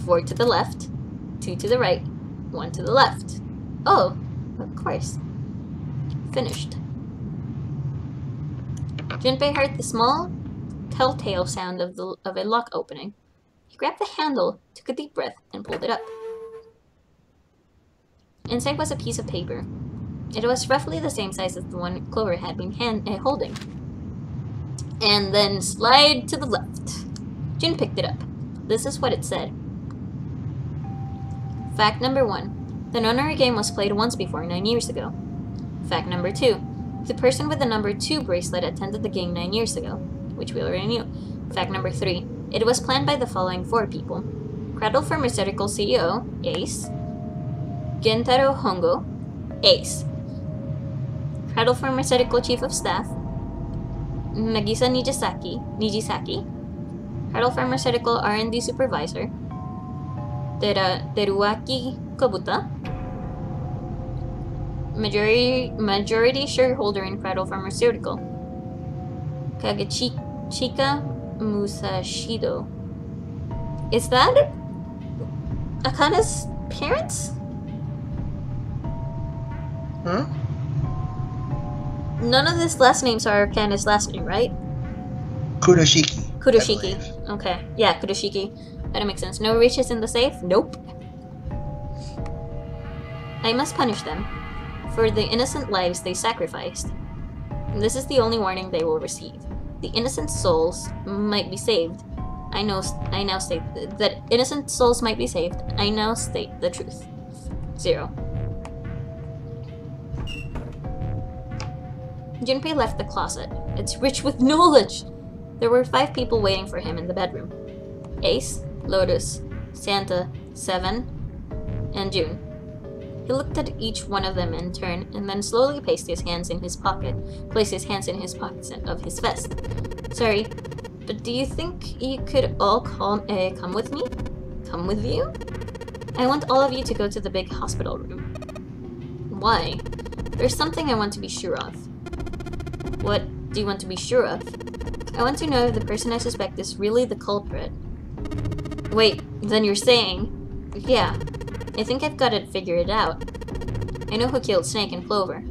4 to the left, 2 to the right, 1 to the left. Oh, of course. Finished. Junpei heard the small, telltale sound of a lock opening. He grabbed the handle, took a deep breath, and pulled it up. Inside was a piece of paper. It was roughly the same size as the one Clover had been holding. And then slide to the left. Jun picked it up. This is what it said. Fact number 1. The Nonary game was played once before 9 years ago. Fact number 2. The person with the number 2 bracelet attended the game 9 years ago, which we already knew. Fact number 3. It was planned by the following 4 people. Cradle Pharmaceutical CEO, Ace. Gentaro Hongo, Ace. Cradle Pharmaceutical Chief of Staff, Nagisa Nijisaki. Cradle Pharmaceutical R&D Supervisor, Teruaki Kobuta. Majority shareholder in Cradle Pharmaceutical, Chika Musashido. Is that Akana's parents? Huh? None of these last names are Akana's last name, right? Kuroshiki. Kuroshiki. Okay. Yeah, Kuroshiki. That makes sense. No riches in the safe? Nope. I must punish them for the innocent lives they sacrificed. This is the only warning they will receive. The innocent souls might be saved. I now state that innocent souls might be saved. I now state the truth. 0. Junpei left the closet. It's rich with knowledge! There were 5 people waiting for him in the bedroom. Ace, Lotus, Santa, Seven, and June. He looked at each one of them in turn, and then slowly placed his hands in his pockets of his vest. Sorry, but do you think you could all come with me? Come with you? I want all of you to go to the big hospital room. Why? There's something I want to be sure of. What do you want to be sure of? I want to know if the person I suspect is really the culprit. Wait, then you're saying... Yeah, I think I've got it figured out. I know who killed Snake and Clover.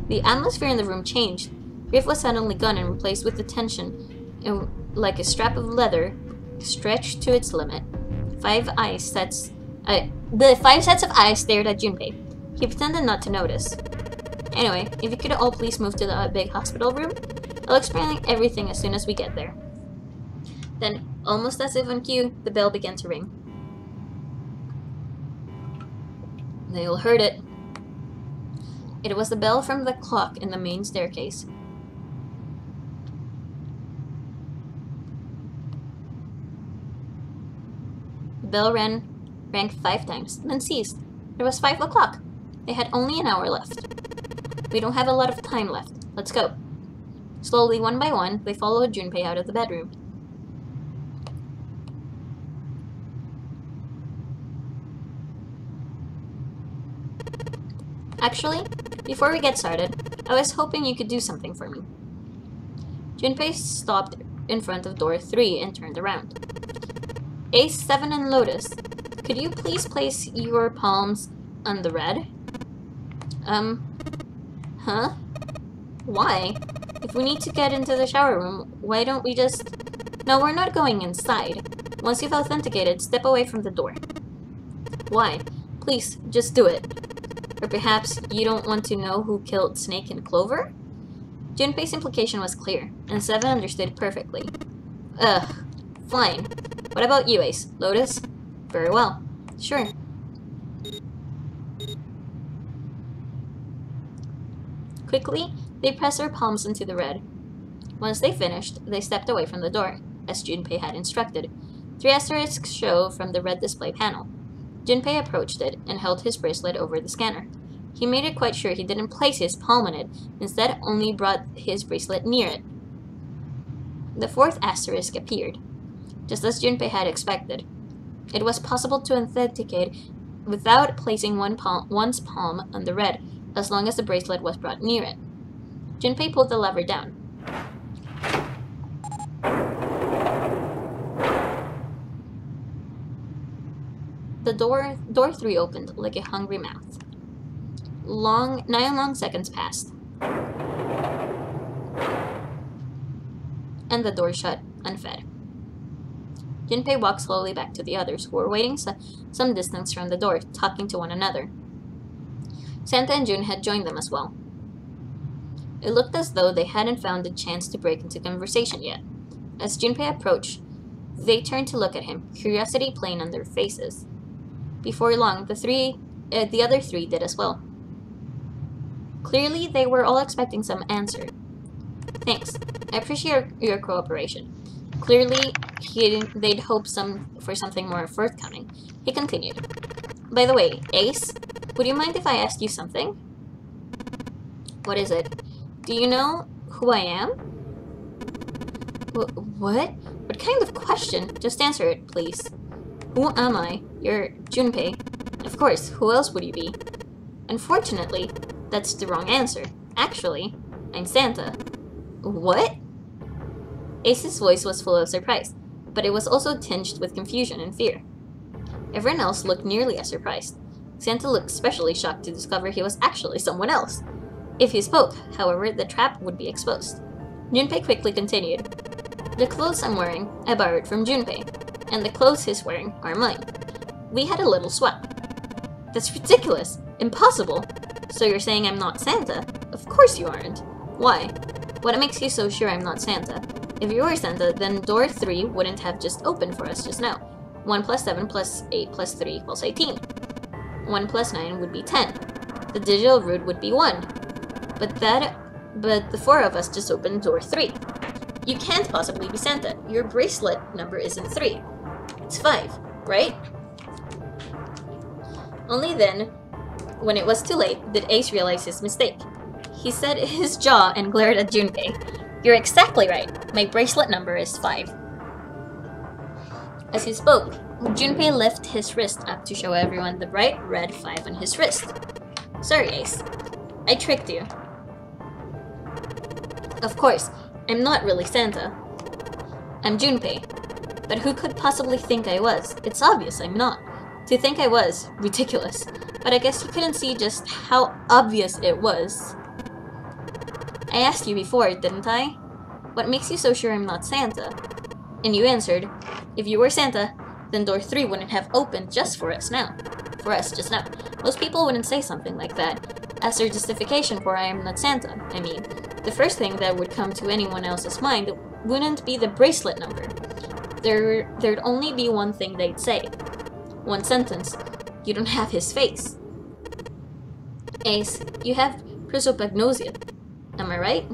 The atmosphere in the room changed. Grief was suddenly gone and replaced with the tension, like a strap of leather stretched to its limit. The 5 sets of eyes stared at Junpei. He pretended not to notice. Anyway, if you could all please move to the big hospital room, I'll explain everything as soon as we get there. Then, almost as if on cue, the bell began to ring. They all heard it. It was the bell from the clock in the main staircase. The bell rang 5 times, then ceased. It was 5 o'clock. They had only an hour left. We don't have a lot of time left. Let's go. Slowly, one by one, they followed Junpei out of the bedroom. Actually, before we get started, I was hoping you could do something for me. Junpei stopped in front of door 3 and turned around. Ace, 7, and Lotus, could you please place your palms on the red? Huh? Why? If we need to get into the shower room, why don't we just... No, we're not going inside. Once you've authenticated, step away from the door. Why? Please, just do it. Or perhaps you don't want to know who killed Snake and Clover? Junpei's implication was clear, and Seven understood perfectly. Ugh. Fine. What about you, Ace? Lotus? Very well. Sure. Quickly, they pressed their palms into the red. Once they finished, they stepped away from the door, as Junpei had instructed. 3 asterisks show from the red display panel. Junpei approached it and held his bracelet over the scanner. He made it quite sure he didn't place his palm on it, instead only brought his bracelet near it. The 4th asterisk appeared, just as Junpei had expected. It was possible to authenticate without placing one's palm on the red, as long as the bracelet was brought near it. Junpei pulled the lever down. the door 3 opened like a hungry mouth. 9 long seconds passed. And the door shut, unfed. Junpei walked slowly back to the others, who were waiting some distance from the door, talking to one another. Santa and June had joined them as well. It looked as though they hadn't found a chance to break into conversation yet. As Junpei approached, they turned to look at him, curiosity plain on their faces. Before long, the other three did as well. Clearly, they were all expecting some answer. Thanks. I appreciate your cooperation. Clearly, they'd hoped for something more forthcoming. He continued. By the way, Ace, would you mind if I asked you something? What is it? Do you know who I am? What? What kind of question? Just answer it, please. Who am I? You're Junpei. Of course, who else would you be? Unfortunately, that's the wrong answer. Actually, I'm Santa. What? Ace's voice was full of surprise, but it was also tinged with confusion and fear. Everyone else looked nearly as surprised. Santa looked especially shocked to discover he was actually someone else. If he spoke, however, the trap would be exposed. Junpei quickly continued. The clothes I'm wearing, I borrowed from Junpei, and the clothes he's wearing are mine. We had a little swap. That's ridiculous! Impossible! So you're saying I'm not Santa? Of course you aren't. Why? What makes you so sure I'm not Santa? If you were Santa, then door 3 wouldn't have just opened for us just now. 1 plus 7 plus 8 plus 3 equals 18. 1 plus 9 would be 10. The digital root would be 1. But the 4 of us just opened door 3. You can't possibly be Santa. Your bracelet number isn't 3. It's 5, right? Only then, when it was too late, did Ace realize his mistake. He set his jaw and glared at Junpei. You're exactly right. My bracelet number is 5. As he spoke, Junpei lifted his wrist up to show everyone the bright red 5 on his wrist. Sorry, Ace. I tricked you. Of course, I'm not really Santa. I'm Junpei. But who could possibly think I was? It's obvious I'm not. To think I was, ridiculous. But I guess you couldn't see just how obvious it was. I asked you before, didn't I? What makes you so sure I'm not Santa? And you answered, if you were Santa, then door 3 wouldn't have opened just for us now. For us just now. Most people wouldn't say something like that. As their justification for I am not Santa, I mean. The first thing that would come to anyone else's mind wouldn't be the bracelet number. There'd only be one thing they'd say. One sentence. You don't have his face. Ace, you have prosopagnosia. Am I right?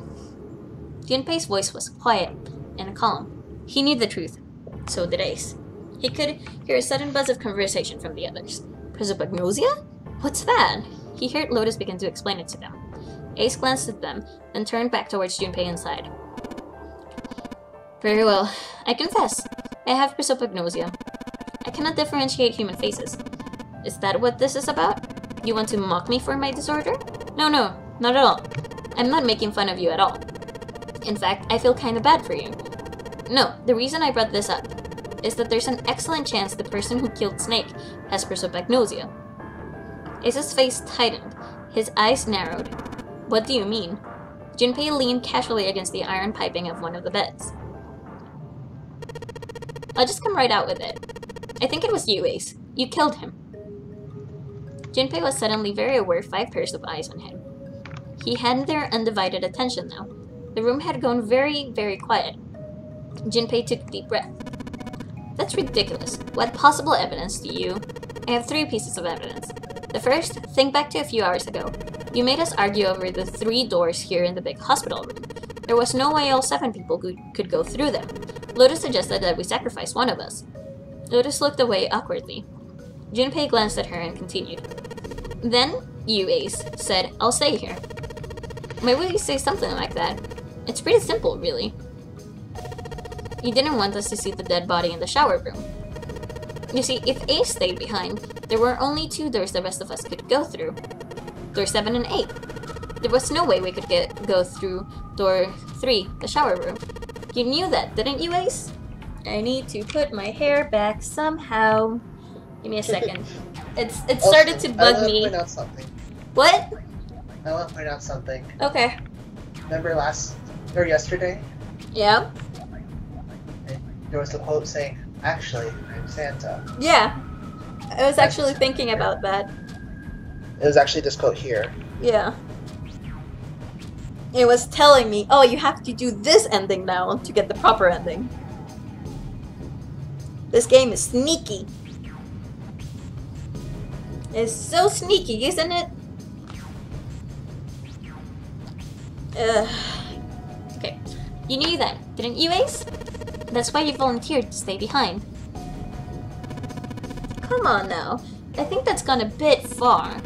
Junpei's voice was quiet and calm. He knew the truth. So did Ace. He could hear a sudden buzz of conversation from the others. Prosopagnosia? What's that? He heard Lotus begin to explain it to them. Ace glanced at them, then turned back towards Junpei and sighed. Very well. I confess. I have prosopagnosia. I cannot differentiate human faces. Is that what this is about? You want to mock me for my disorder? No, not at all. I'm not making fun of you at all. In fact, I feel kinda bad for you. No, the reason I brought this up is that there's an excellent chance the person who killed Snake has prosopagnosia. Ace's face tightened. His eyes narrowed. What do you mean? Junpei leaned casually against the iron piping of one of the beds. I'll just come right out with it. I think it was you, Ace. You killed him. Junpei was suddenly very aware of 5 pairs of eyes on him. He had their undivided attention now. The room had gone very, very quiet. Junpei took a deep breath. That's ridiculous. What possible evidence do you... I have 3 pieces of evidence. The first, think back to a few hours ago. You made us argue over the 3 doors here in the big hospital room. There was no way all 7 people could go through them. Lotus suggested that we sacrifice one of us. Lotus looked away awkwardly. Junpei glanced at her and continued. Then, you, Ace, said, I'll stay here. Why would you say something like that? It's pretty simple, really. You didn't want us to see the dead body in the shower room. You see, if Ace stayed behind, there were only 2 doors the rest of us could go through. Door 7 and 8. There was no way we could go through door 3, the shower room. You knew that, didn't you, Ace? I need to put my hair back somehow. Give me a second. It started to bug me. I want to point out something. What? I want to point out something. Okay. Remember yesterday? Yeah. There was a quote saying, "Actually, I'm Santa." Yeah. I was actually thinking about that. It was actually this quote here. Yeah. It was telling me, oh, you have to do this ending now to get the proper ending. This game is sneaky. It's so sneaky, isn't it? Okay. You knew that, didn't you, Ace? That's why you volunteered to stay behind. Come on now. I think that's gone a bit far.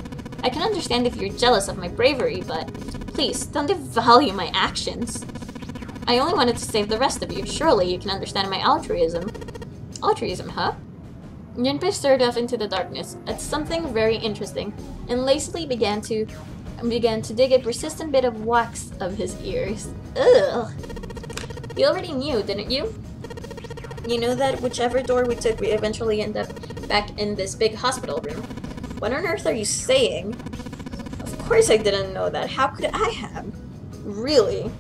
I can understand if you're jealous of my bravery, but please, don't devalue my actions. I only wanted to save the rest of you. Surely you can understand my altruism. Altruism, huh? Junpei stared off into the darkness at something very interesting, and lazily began to dig a persistent bit of wax of his ears. Ugh. You already knew, didn't you? You know that whichever door we took, we eventually end up back in this big hospital room. What on earth are you saying? Of course I didn't know that. How could I have? Really?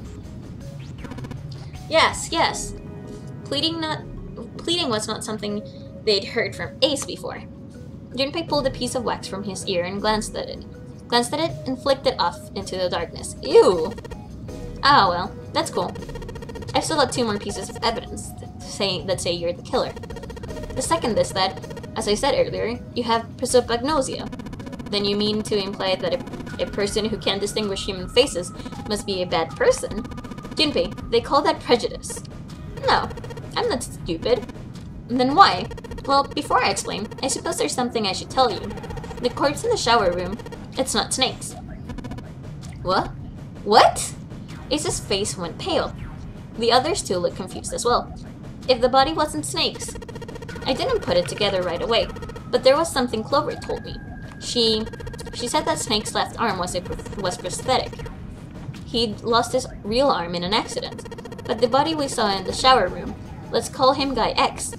Yes. Pleading was not something they'd heard from Ace before. Junpei pulled a piece of wax from his ear and glanced at it and flicked it off into the darkness. Ew! Ah, well, that's cool. I've still got 2 more pieces of evidence that say you're the killer. The second is that, as I said earlier, you have prosopagnosia. Then you mean to imply that a person who can't distinguish human faces must be a bad person? Junpei, they call that prejudice. No, I'm not stupid. Then why? Well, before I explain, I suppose there's something I should tell you. The corpse in the shower room, it's not Snake's. What? What? Ace's face went pale. The others too looked confused as well. If the body wasn't Snake's. I didn't put it together right away, but there was something Clover told me. She said that Snake's left arm was prosthetic. He'd lost his real arm in an accident, but the body we saw in the shower room, let's call him Guy X.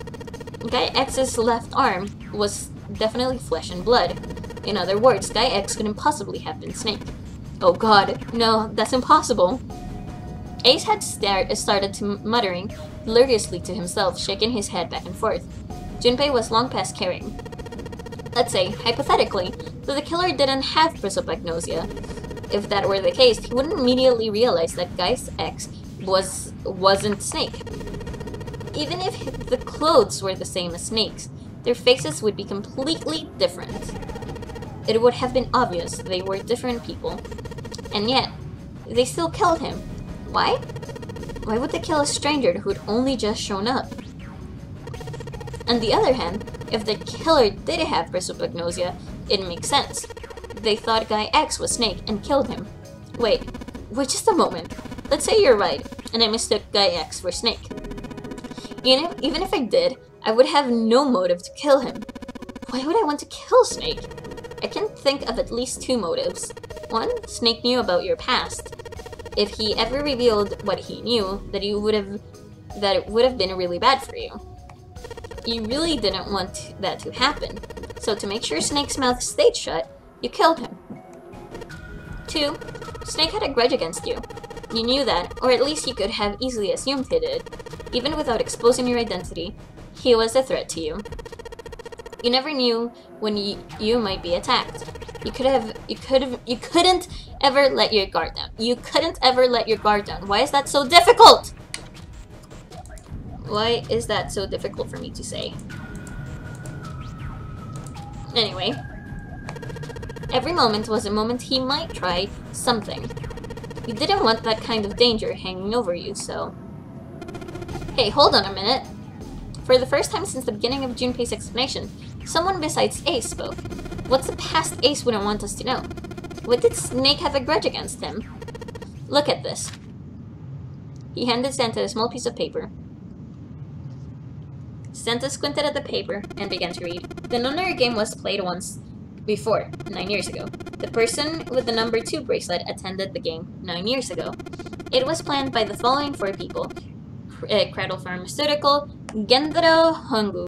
Guy X's left arm was definitely flesh and blood. In other words, Guy X couldn't possibly have been Snake. Oh god, no, that's impossible. Ace had started to muttering hilariously to himself, shaking his head back and forth. Junpei was long past caring. Let's say, hypothetically, that the killer didn't have prosopagnosia. If that were the case, he wouldn't immediately realize that Guy X wasn't Snake. Even if the clothes were the same as Snake's, their faces would be completely different. It would have been obvious they were different people. And yet, they still killed him. Why? Why would they kill a stranger who'd only just shown up? On the other hand, if the killer did have prosopagnosia, it makes sense. They thought Guy X was Snake and killed him. Wait just a moment. Let's say you're right, and I mistook Guy X for Snake. Even if I did, I would have no motive to kill him. Why would I want to kill Snake? I can think of at least 2 motives. 1, Snake knew about your past. If he ever revealed what he knew, that it would have been really bad for you. You really didn't want that to happen, so to make sure Snake's mouth stayed shut, you killed him. 2, Snake had a grudge against you. You knew that, or at least you could have easily assumed he did. Even without exposing your identity, he was a threat to you. You never knew when you might be attacked. You couldn't ever let your guard down. You couldn't ever let your guard down. Why is that so difficult? Why is that so difficult for me to say? Anyway, every moment was a moment he might try something. You didn't want that kind of danger hanging over you, so... Hey, hold on a minute. For the first time since the beginning of Junpei's explanation, someone besides Ace spoke. What's the past Ace wouldn't want us to know? What did Snake have a grudge against him? Look at this. He handed Santa a small piece of paper. Santa squinted at the paper and began to read. The Nonary game was played once before, 9 years ago. The person with the number 2 bracelet attended the game 9 years ago. It was planned by the following 4 people. Cradle Pharmaceutical, Gendro Hongu,